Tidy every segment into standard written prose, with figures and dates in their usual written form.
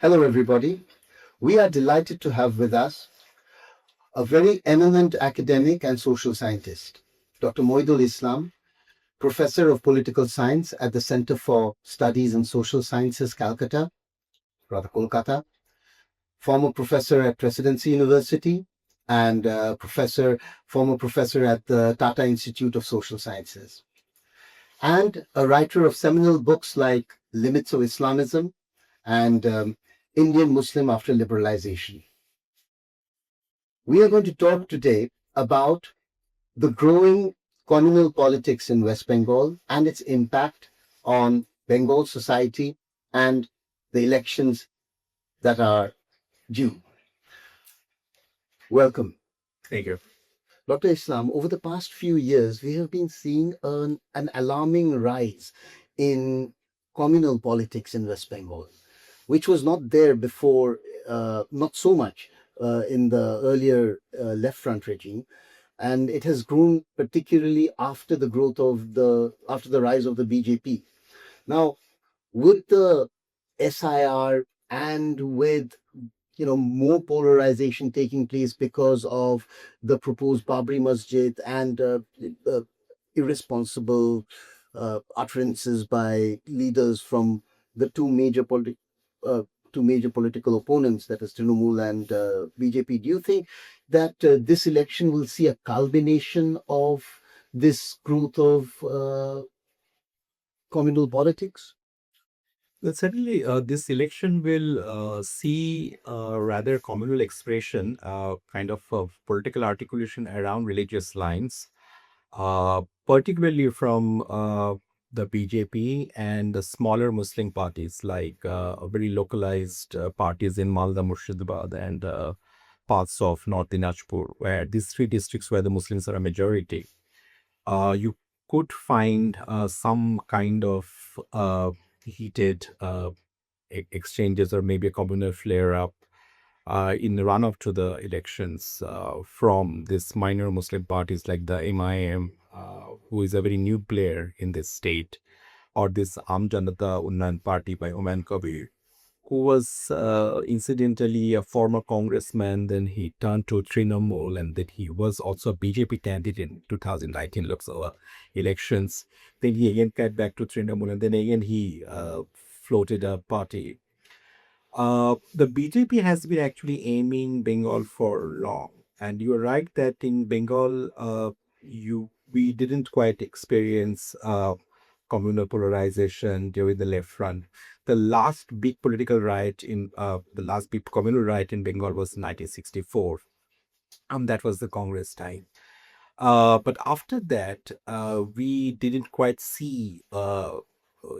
Hello, everybody. We are delighted to have with us a very eminent academic and social scientist, Dr. Maidul Islam, Professor of Political Science at the Center for Studies in Social Sciences, Kolkata, former professor at Presidency University, and former professor at the Tata Institute of Social Sciences, and a writer of seminal books like Limits of Islamism and Indian Muslim After Liberalization. We are going to talk today about the growing communal politics in West Bengal and its impact on Bengal society and the elections that are due. Welcome. Thank you. Dr. Islam, over the past few years, we have been seeing an alarming rise in communal politics in West Bengal, which was not there before, not so much in the earlier left front regime. And it has grown particularly after the rise of the BJP. Now, with the SIR and with more polarization taking place because of the proposed Babri Masjid and uh, irresponsible utterances by leaders from the uh, two major political opponents, that is Trinamool and BJP. Do you think that this election will see a culmination of this growth of communal politics? Well, certainly, this election will see rather communal expression, kind of political articulation around religious lines, particularly from the BJP and the smaller Muslim parties like very localized parties in Malda, Murshidabad, and parts of North Dinajpur, where these three districts where the Muslims are a majority. You could find some kind of heated exchanges or maybe a communal flare up in the run up to the elections from these minor Muslim parties like the MIM, who is a very new player in this state, or this Am Janata Unnayan Party by Oman Kabir, who was incidentally a former congressman. Then he turned to Trinamool, and then he was also a BJP candidate in 2019 Lok Sabha elections. Then he again got back to Trinamool, and then again he floated a party. The BJP has been actually aiming Bengal for long, and you are right that in Bengal, we didn't quite experience communal polarization during the left front. The last big political riot in the last big communal riot in Bengal was 1964. That was the Congress time. But after that, we didn't quite see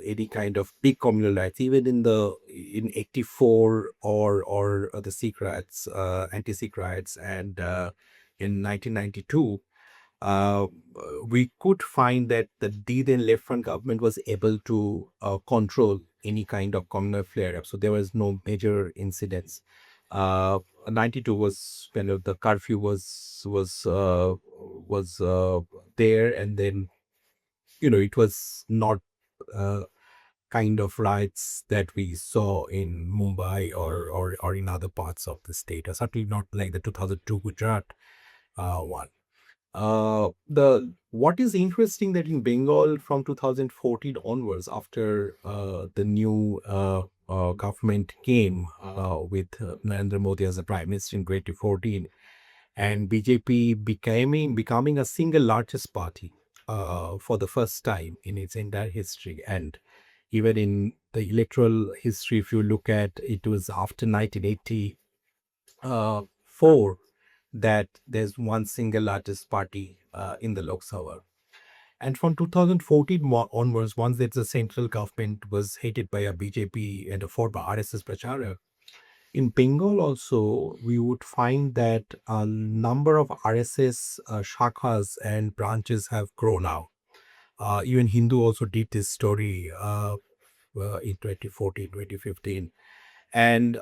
any kind of big communal rights, even in '84 or the Sikh riots, anti-Sikh riots, and in 1992. Uh, we could find that the then left front government was able to control any kind of communal flare-up. So there was no major incidents. 92 was when the curfew was there, and then it was not uh, kind of riots that we saw in Mumbai or in other parts of the state, or certainly not like the 2002 Gujarat one. The what is interesting that in Bengal from 2014 onwards, after the new government came with Narendra Modi as the prime minister in 2014, and BJP becoming a single largest party for the first time in its entire history, and even in the electoral history, if you look at it, was after 1984 that there's one single largest party in the Lok Sabha. And from 2014 onwards, once there's a central government was headed by a BJP and a former RSS Pracharak, in Bengal also, we would find that a number of RSS shakhas and branches have grown out. Even Hindu also did this story in 2014, 2015. And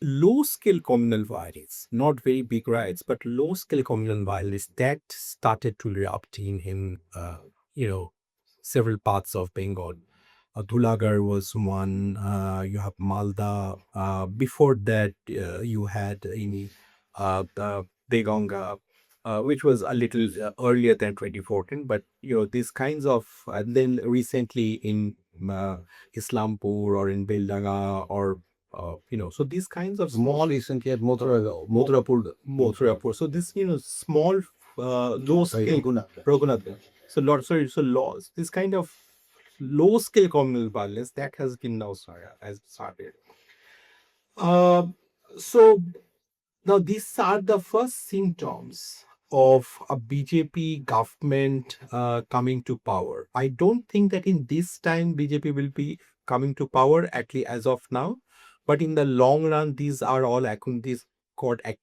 low-scale communal violence, not very big riots, but low-scale communal violence that started to erupt in several parts of Bengal. Dhulagar was one. You have Malda. Before that, you had in the Deganga, which was a little earlier than 2014. But these kinds of, and then recently in uh, Islampur or in Beldanga or so these kinds of More small recently at Mothurapur. Mothurapur. So this small low scale Raghunath. So laws. This kind of low scale communal violence that has been now has started. Uh, so now these are the first symptoms of a BJP government coming to power. I don't think that in this time BJP will be coming to power, at least as of now. But in the long run, these are all these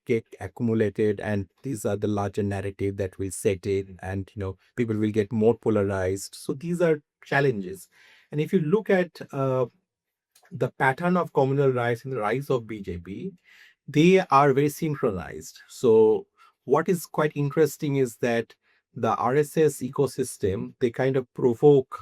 get accumulated, and these are the larger narrative that will set in, and people will get more polarized. So these are challenges. And if you look at the pattern of communal rise and the rise of BJP, they are very synchronized. So what is quite interesting is that the RSS ecosystem, they kind of provoke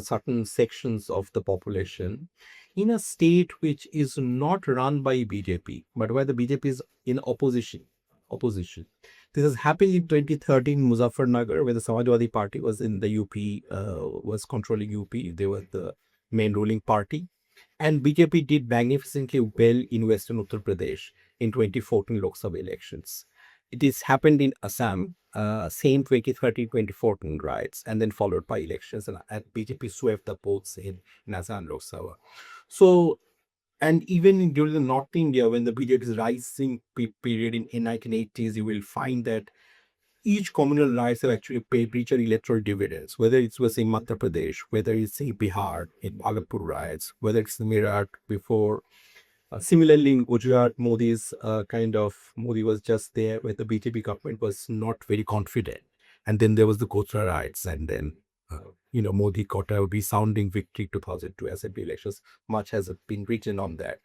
certain sections of the population in a state which is not run by BJP, but where the BJP is in opposition. This has happened in 2013 Muzaffarnagar, where the Samajwadi Party was in the UP, was controlling UP. They were the main ruling party. And BJP did magnificently well in Western Uttar Pradesh in 2014 Lok Sabha elections. It is happened in Assam, same 2013, 2014 riots, and then followed by elections, and BJP swept the votes in Assam Lok Sabha. So, and even during the North India, when the BJP's rising period in 1980s, you will find that each communal riots have actually paid richer electoral dividends, whether it was in Madhya Pradesh, whether it's in Bihar, in Bhagalpur riots, whether it's in Meerut before. Similarly, in Gujarat, Modi was just there where the BJP government was not very confident. And then there was the Kotra riots, and then, Modi got a resounding victory 2002 assembly elections. Much has been written on that.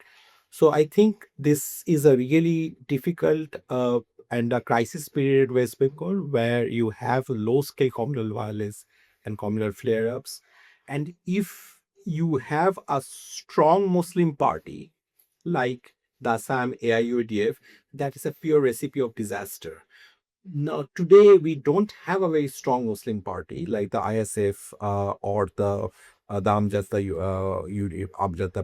So I think this is a really difficult and a crisis period West Bengal, where you have low scale communal violence and communal flare ups. And if you have a strong Muslim party like the Assam AIUDF, that is a pure recipe of disaster. Now, today we don't have a very strong Muslim party like the ISF or the Amjad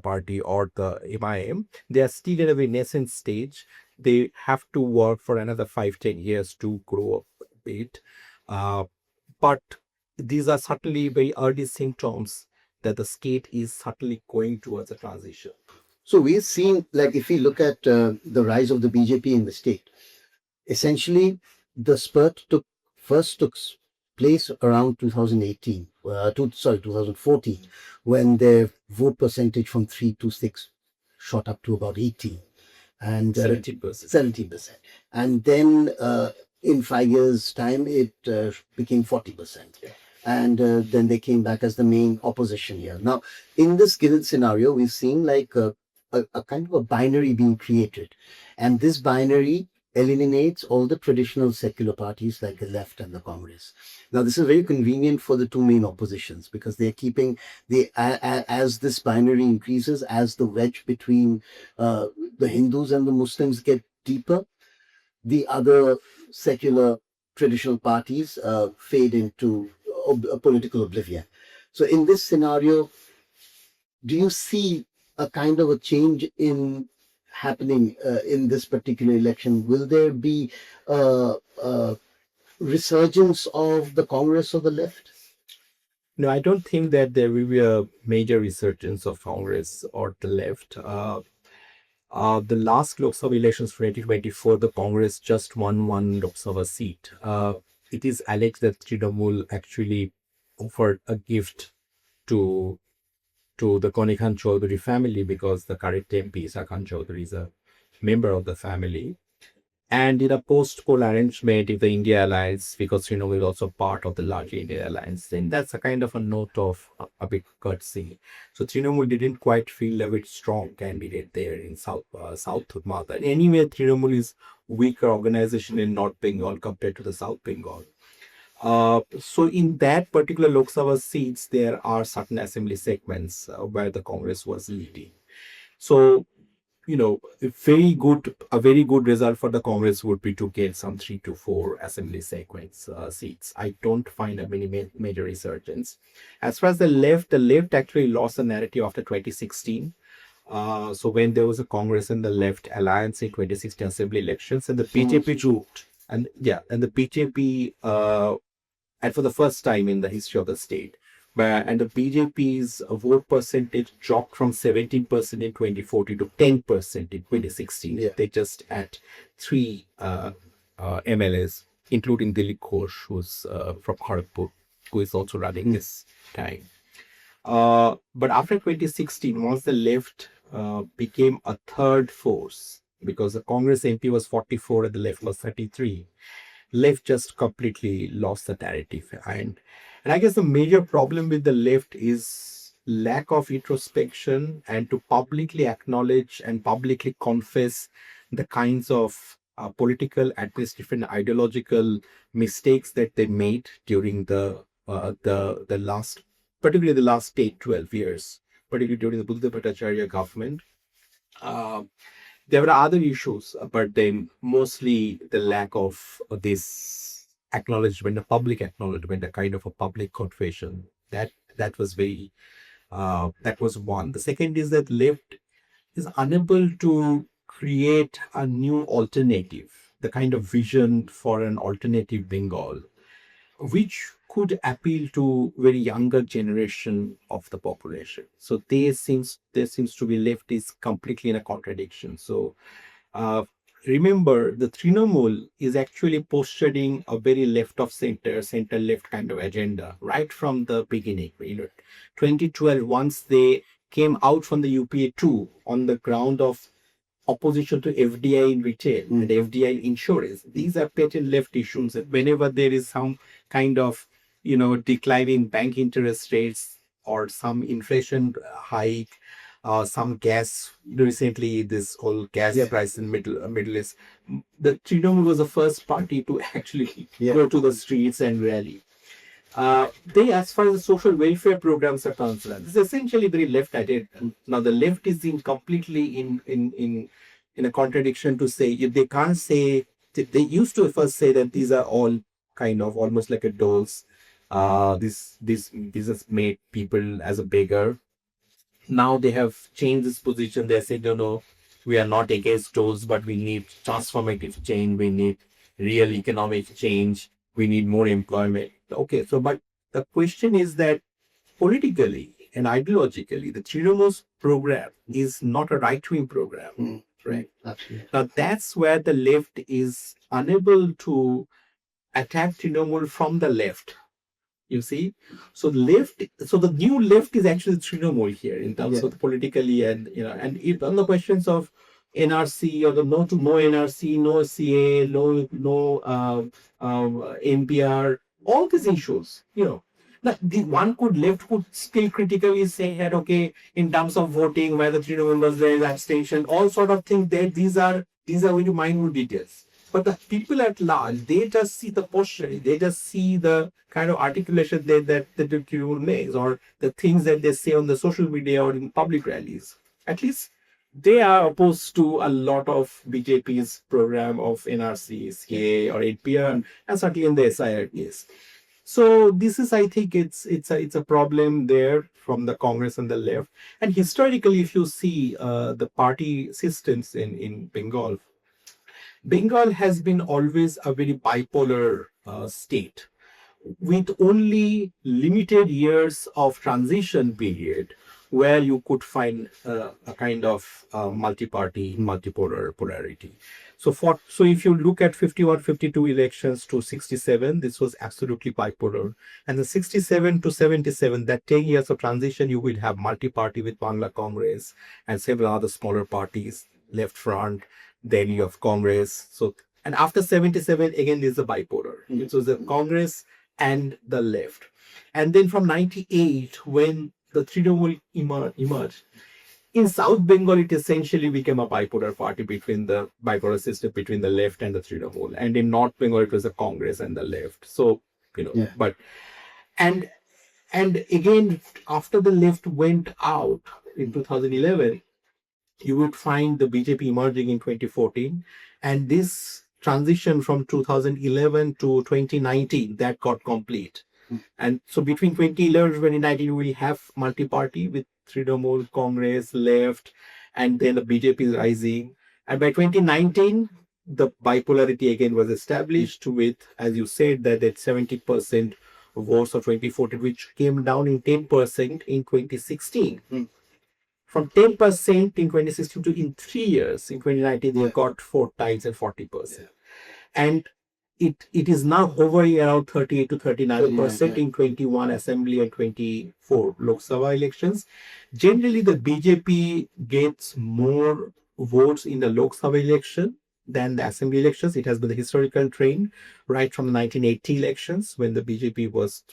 party or the MIM. They are still in a very nascent stage. They have to work for another 5-10 years to grow up a bit. Uh, but these are certainly very early symptoms that the state is certainly going towards a transition. So we've seen, like, if we look at the rise of the BJP in the state, essentially the spurt took place around 2018, 2014, when their vote percentage from 3 to 6 shot up to about 18 and 70%. 17%. And then in 5 years' time, it became 40%. Yeah. And then they came back as the main opposition here. Now, in this given scenario, we've seen like a kind of a binary being created. And this binary eliminates all the traditional secular parties like the left and the Congress. Now, this is very convenient for the two main oppositions because they're keeping as this binary increases, as the wedge between the Hindus and the Muslims get deeper, the other secular traditional parties fade into political oblivion. So, in this scenario, do you see a kind of a change in happening in this particular election? Will there be a resurgence of the Congress or the left? No, I don't think that there will be a major resurgence of Congress or the left. The last Lok Sabha elections 2024, the Congress just won one Lok Sabha seat. It is alleged that Trinamool actually offered a gift to the Koni Khan Chaudhary family because the current MP, Isa Khan Chaudhary, is a member of the family. And in a post-poll arrangement, if the India Alliance, because Trinamool is also part of the larger India Alliance, then that's a kind of a note of a bit courtesy. So Trinamool didn't quite feel a bit strong candidate there in South Mata. And anyway, Trinamool is weaker organization in North Bengal compared to the South Bengal. So in that particular Lok Sabha seats, there are certain assembly segments where the Congress was leading. So, a very good result for the Congress would be to get some 3 to 4 assembly segments seats. I don't find a many major resurgence. As far as the left actually lost the narrative after 2016. So when there was a Congress and the left alliance in 2016 assembly elections, and the BJP drooped, and the BJP and for the first time in the history of the state. And the BJP's vote percentage dropped from 17% in 2014 to 10% in 2016. Yeah. They just had 3 MLAs, including Dilip Ghosh, who's from Kharagpur, who is also running this time. But after 2016, once the left became a third force, because the Congress MP was 44 and the left was 33, left just completely lost the narrative. And I guess the major problem with the left is lack of introspection and to publicly acknowledge and publicly confess the kinds of political, administrative, and ideological mistakes that they made during the last, particularly the last 8-12 years, particularly during the Buddha Bhattacharya government. Uh, there were other issues, but then mostly the lack of this acknowledgement, a public acknowledgement, a kind of a public confession. That was very that was one. The second is that left is unable to create a new alternative, the kind of vision for an alternative Bengal, which could appeal to very younger generation of the population. So there seems to be left is completely in a contradiction. So uh, remember, the Trinamool is actually posturing a very left of center left kind of agenda right from the beginning. 2012, once they came out from the UPA 2 on the ground of opposition to FDI in retail and FDI in insurance. These are patent left issues. Whenever there is some kind of, decline in bank interest rates or some inflation hike, some gas, recently this whole gas price in Middle East, the Trinamool was the first party to actually go to the streets and rally. They, as far as the social welfare programs are concerned, this is essentially very left at it. Now, the left is in completely in a contradiction to say if they can't say they used to first say that these are all kind of almost like a dolls. This has made people as a beggar. Now they have changed this position. They said, no, we are not against those, but we need transformative change. We need real economic change. We need more employment. Okay, so but the question is that politically and ideologically, the Trinamool's program is not a right-wing program, right? Absolutely. Now that's where the left is unable to attack Trinamool from the left. You see, so the new left is actually Trinamool here in terms of politically, and and on the questions of NRC or the no to no NRC, no CA, no NPR, all these issues, Now, the one left could still critically say that okay, in terms of voting, where the Trinamool was there is abstention, all sort of things. There, these are very minor details. But the people at large, they just see the posture, they just see the kind of articulation that the Tribunal makes, or the things that they say on the social media or in public rallies. At least they are opposed to a lot of BJP's program of NRC, CA, or NPR, and certainly in the SIR case. So this is, I think, it's a problem there from the Congress and the left. And historically, if you see the party systems in Bengal has been always a very bipolar state with only limited years of transition period where you could find a kind of multi-party, multipolar polarity. So if you look at 51, 52 elections to 67, this was absolutely bipolar. And the 67 to 77, that 10 years of transition, you will have multi-party with Bangla Congress and several other smaller parties, Left Front, then you have Congress. So, and after 77, again, there's a bipolar. It was the Congress and the left. And then from 98, when the Trinamool emerged, in South Bengal, it essentially became a bipolar party between the left and the Trinamool. And in North Bengal, it was a Congress and the left. So Yeah. But and and again, after the left went out in 2011, you would find the BJP emerging in 2014, and this transition from 2011 to 2019 that got complete. And so between 2011 and 2019, we have multi-party with Trinamool Congress left, and then the BJP is rising. And by 2019, the bipolarity again was established with, as you said, that 70% votes of 2014, which came down in 10% in 2016. From 10% in 2016 to in 3 years, in 2019, they got 4 times and 40%. And it is now hovering around 38 to 39% in 21 assembly and 24 Lok Sabha elections. Generally, the BJP gets more votes in the Lok Sabha election than the assembly elections. It has been the historical trend right from the 1980 elections when the BJP was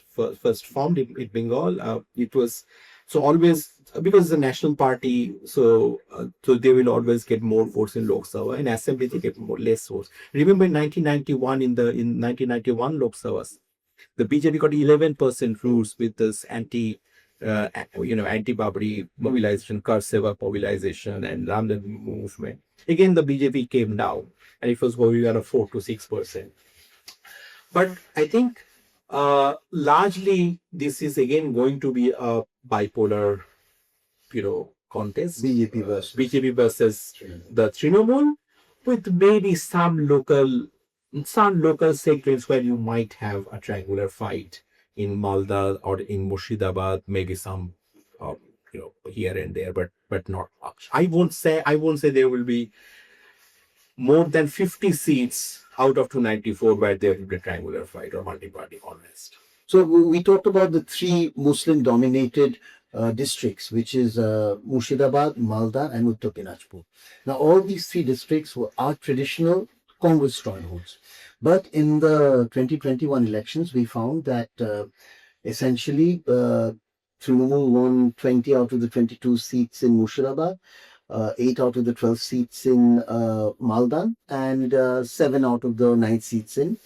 first formed in Bengal. It was so always because it's a national party, so they will always get more votes in Lok Sabha. In assembly, they get less votes. Remember, in 1991, in 1991 Lok Sabha, the BJP got 11% rules with this anti-Babri mobilization, Kar Seva mobilization, and Ramdan movement. Again, the BJP came down, and it was going at a 4 to 6%. But I think largely this is again going to be a bipolar, contest. BJP versus the Trinamool, with maybe some local segments where you might have a triangular fight in Malda or in Murshidabad, maybe some, here and there, but not much. I won't say there will be more than 50 seats out of 294 where there will be a triangular fight or multi-party contest. So we talked about the three Muslim-dominated districts, which is Murshidabad, Malda, and Uttar Dinajpur. Now, all these three districts are traditional Congress strongholds. But in the 2021 elections, we found that essentially Trinamool won 20 out of the 22 seats in Murshidabad, 8 out of the 12 seats in Malda, and 7 out of the 9 seats in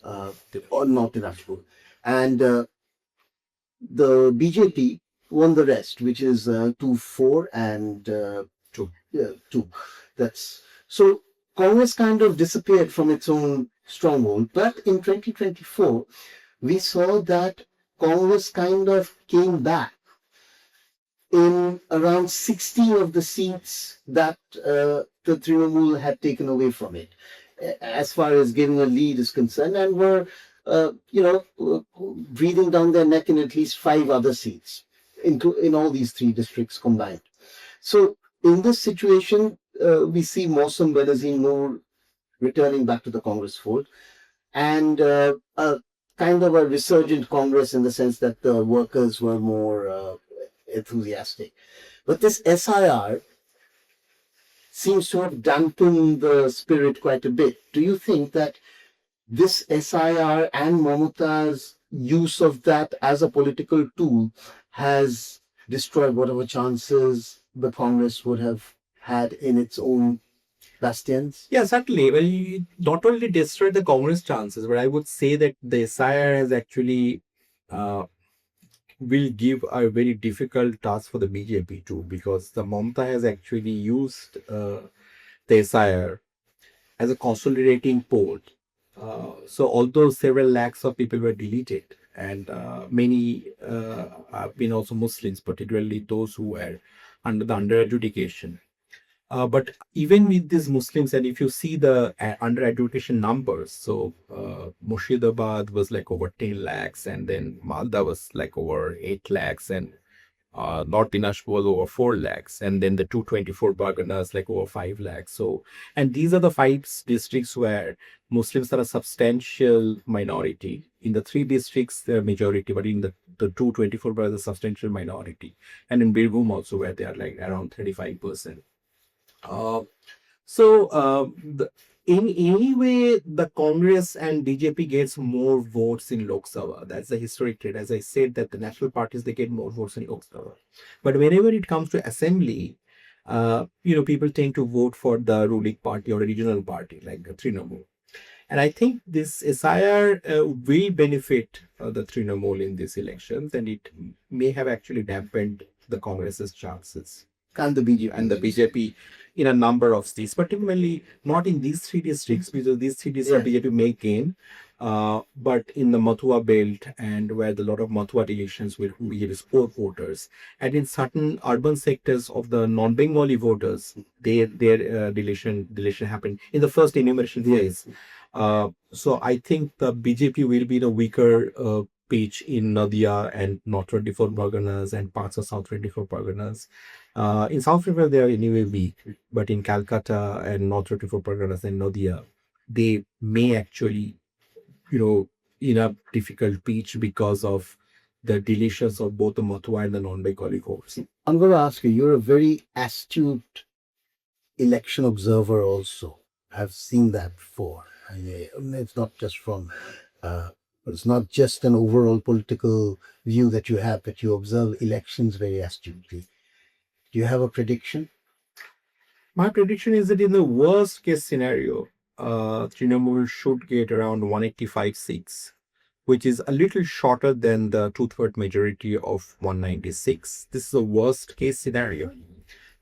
North Dinajpur. And the BJP won the rest, which is 2-4 and 2. That's so Congress kind of disappeared from its own stronghold. But in 2024, we saw that Congress kind of came back in around 16 of the seats that the Trinamool had taken away from it, as far as giving a lead is concerned, and were, breathing down their neck in at least 5 other seats, in all these 3 districts combined. So in this situation, we see Mosam Benazir Noor returning back to the Congress fold, and a kind of a resurgent Congress in the sense that the workers were more enthusiastic. But this SIR seems to have dampened the spirit quite a bit. Do you think that this SIR and Mamata's use of that as a political tool has destroyed whatever chances the Congress would have had in its own bastions? Yeah, certainly. Well, you not only destroyed the Congress chances, but I would say that the SIR has actually will give a very difficult task for the BJP too, because the Mamata has actually used the SIR as a consolidating pole. So although several lakhs of people were deleted, and many have been also Muslims, particularly those who were under the under education. But even with these Muslims, and if you see the under education numbers, so Murshidabad was like over 10 lakhs, and then Malda was like over 8 lakhs, and North Dinajpur was over 4 lakhs, and then the 224 Barganas like over 5 lakhs. So, and these are the 5 districts where Muslims are a substantial minority. In the 3 districts, they're majority, but in the 224 are a substantial minority. And in Birbhum also, where they are like around 35%. In any way, the Congress and BJP gets more votes in Lok Sabha. That's the historic trend. As I said, that the national parties they get more votes in Lok Sabha. But whenever it comes to assembly, people tend to vote for the ruling party or a regional party like the Trinamool. And I think this SIR will benefit the Trinamool in these elections, and it may have actually dampened the Congress's chances and the BJP in a number of states, particularly not in these three districts, because these three districts BJP may gain, but in the Mathua belt and where the lot of Mathua elections will BJP score voters, and in certain urban sectors of the non-Bengali voters, their deletion happened in the first enumeration phase. So I think the BJP will be the weaker pitch in Nadia and North 24 Parganas and parts of South 24 Parganas. In South Bengal, they are anyway weak, but in Calcutta and North 24 Parganas and Nadia, they may actually, in a difficult pitch because of the deletions of both the Mathua and the non-Bengali votes. I'm going to ask you, you're a very astute election observer also. I've seen that before. It's not just from, it's not just an overall political view that you have, but you observe elections very astutely. Do you have a prediction? My prediction is that in the worst case scenario, Trinamool should get around 185 seats, which is a little shorter than the two-third majority of 196. This is the worst case scenario.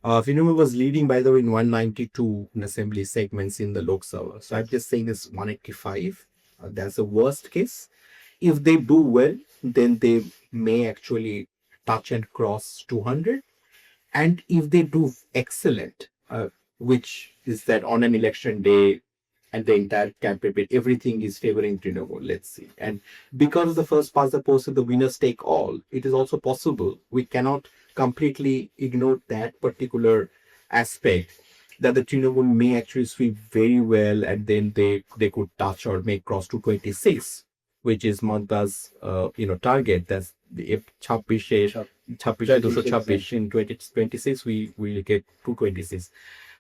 Trinamool was leading, by the way, in 192 in assembly segments in the Lok Sabha. So I'm just saying this 185. That's the worst case. If they do well, then they may actually touch and cross 200. And if they do excellent, which is that on an election day and the entire campaign, everything is favoring Trinamool, let's see. And because of the first past the post of the winners take all, it is also possible. We cannot completely ignore that particular aspect, that the Trinamool may actually sweep very well, and then they could touch or may cross to 26, which is Mamta's target. That's the 26 in 2026 we will get 226.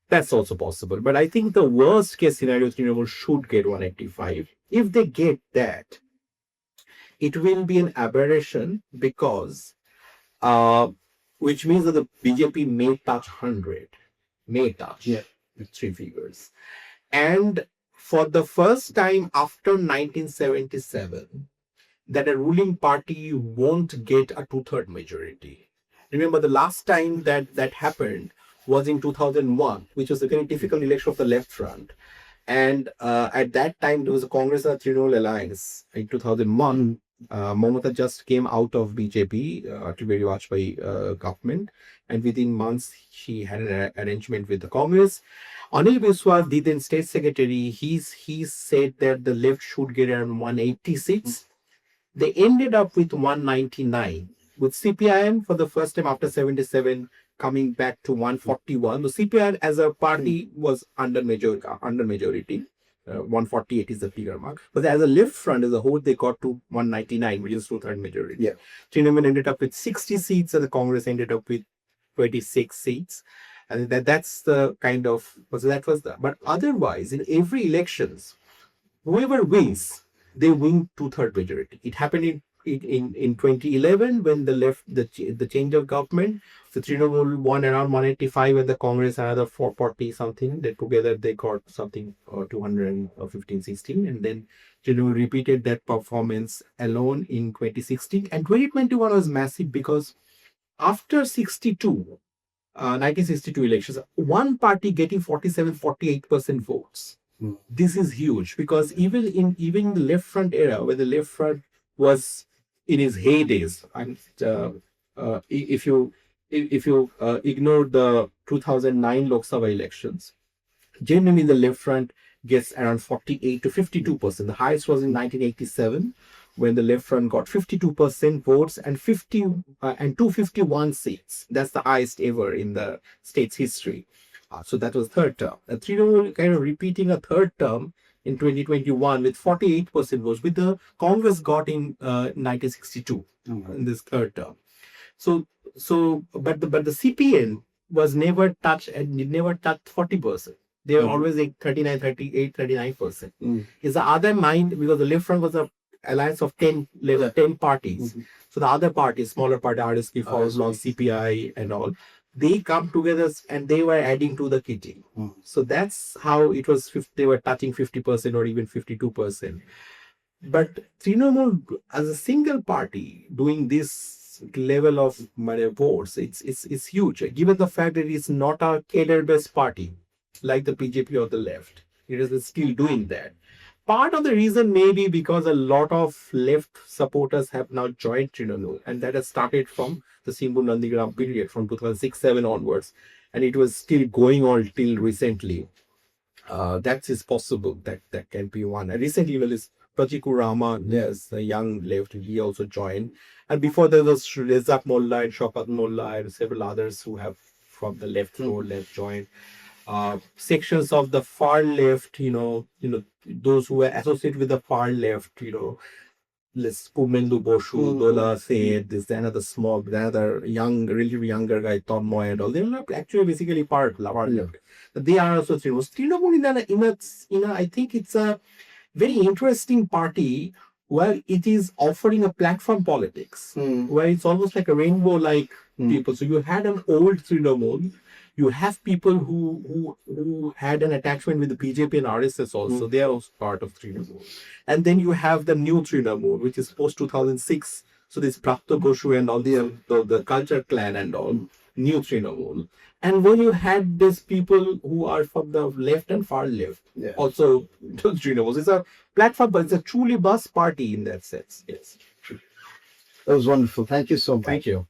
That's also possible. But I think the worst case scenario, Trinamool should get 185. If they get that, it will be an aberration because, which means that the BJP may touch 100, with three figures. And for the first time after 1977, that a ruling party won't get a two-third majority. Remember, the last time that happened was in 2001, which was a very difficult election of the left front. And at that time, there was a Congress and Trinamool alliance. In 2001, Mamata just came out of BJP, Trivedi Vajpayee government. And within months, she had an arrangement with the Congress. Anil Biswas, the then state secretary, he said that the left should get around 180 seats. They ended up with 199, with CPIM for the first time after 77 coming back to 141. The CPIM as a party was under majority. 148 is the figure mark. But as a left front as a whole, they got to 199, which is two-third majority. Yeah. Trinamool ended up with 60 seats, and the Congress ended up with 26 seats. And that's the kind of, but otherwise, in every elections, whoever wins, they win two-third majority. It happened in 2011 when the change of government. The Trinamool won around 185 and the Congress another 440 something. That together they got something 215, 16, and then Trinamool repeated that performance alone in 2016. And 2021 was massive because after 1962 elections, one party getting 47-48% votes. This is huge because even in the left front era, where the left front was in its heydays, and if you ignore the 2009 Lok Sabha elections, generally the left front gets around 48 to 52%. The highest was in 1987 when the left front got 52% votes and 251 seats. That's the highest ever in the state's history. So that was third term. Trinamool kind of repeating a third term in 2021 with 48% votes, with the Congress got in 1962 in this third term. But the CPN was never touched, and it never touched 40%. They were always like 39, 38, 39%. Is the other mind, because the left front was a alliance of 10 parties. So the other parties, smaller party, RSK, falls along CPI and all, they come together and they were adding to the kitty. Mm. So that's how it was. They were touching 50% or even 52%. But Trinamool, as a single party, doing this level of votes, it's huge. Given the fact that it's not a cadre-based party like the BJP or the left, it is still doing that. Part of the reason may be because a lot of left supporters have now joined Trinamool, and that has started from the Simbu Nandigram period from 2006-7 onwards, and it was still going on till recently. That is possible. That can be one. And recently, this Prajiku Rama, there's a young left, he also joined. And before there was Rezak Molla and Shokat Molla and several others who have from the left or left joined. Sections of the far left, those who were associated with the far left, Pumendu Boshu, Dola said this, another small, another young, relatively younger guy, Tom Moy and all. They were actually basically part left. They are also Trinamool. Trinamool, I think it's a very interesting party where it is offering a platform politics, where it's almost like a rainbow-like people. So you had an old Trinamool. You have people who had an attachment with the BJP and RSS also. They are also part of Trinamool. And then you have the new Trinamool, which is post 2006. So this Prapto Boshu and all the culture clan and all, new Trinamool. And when you had these people who are from the left and far left, also those Trinamools. It's a platform, but it's a truly bus party in that sense. Yes. That was wonderful. Thank you so much. Thank you.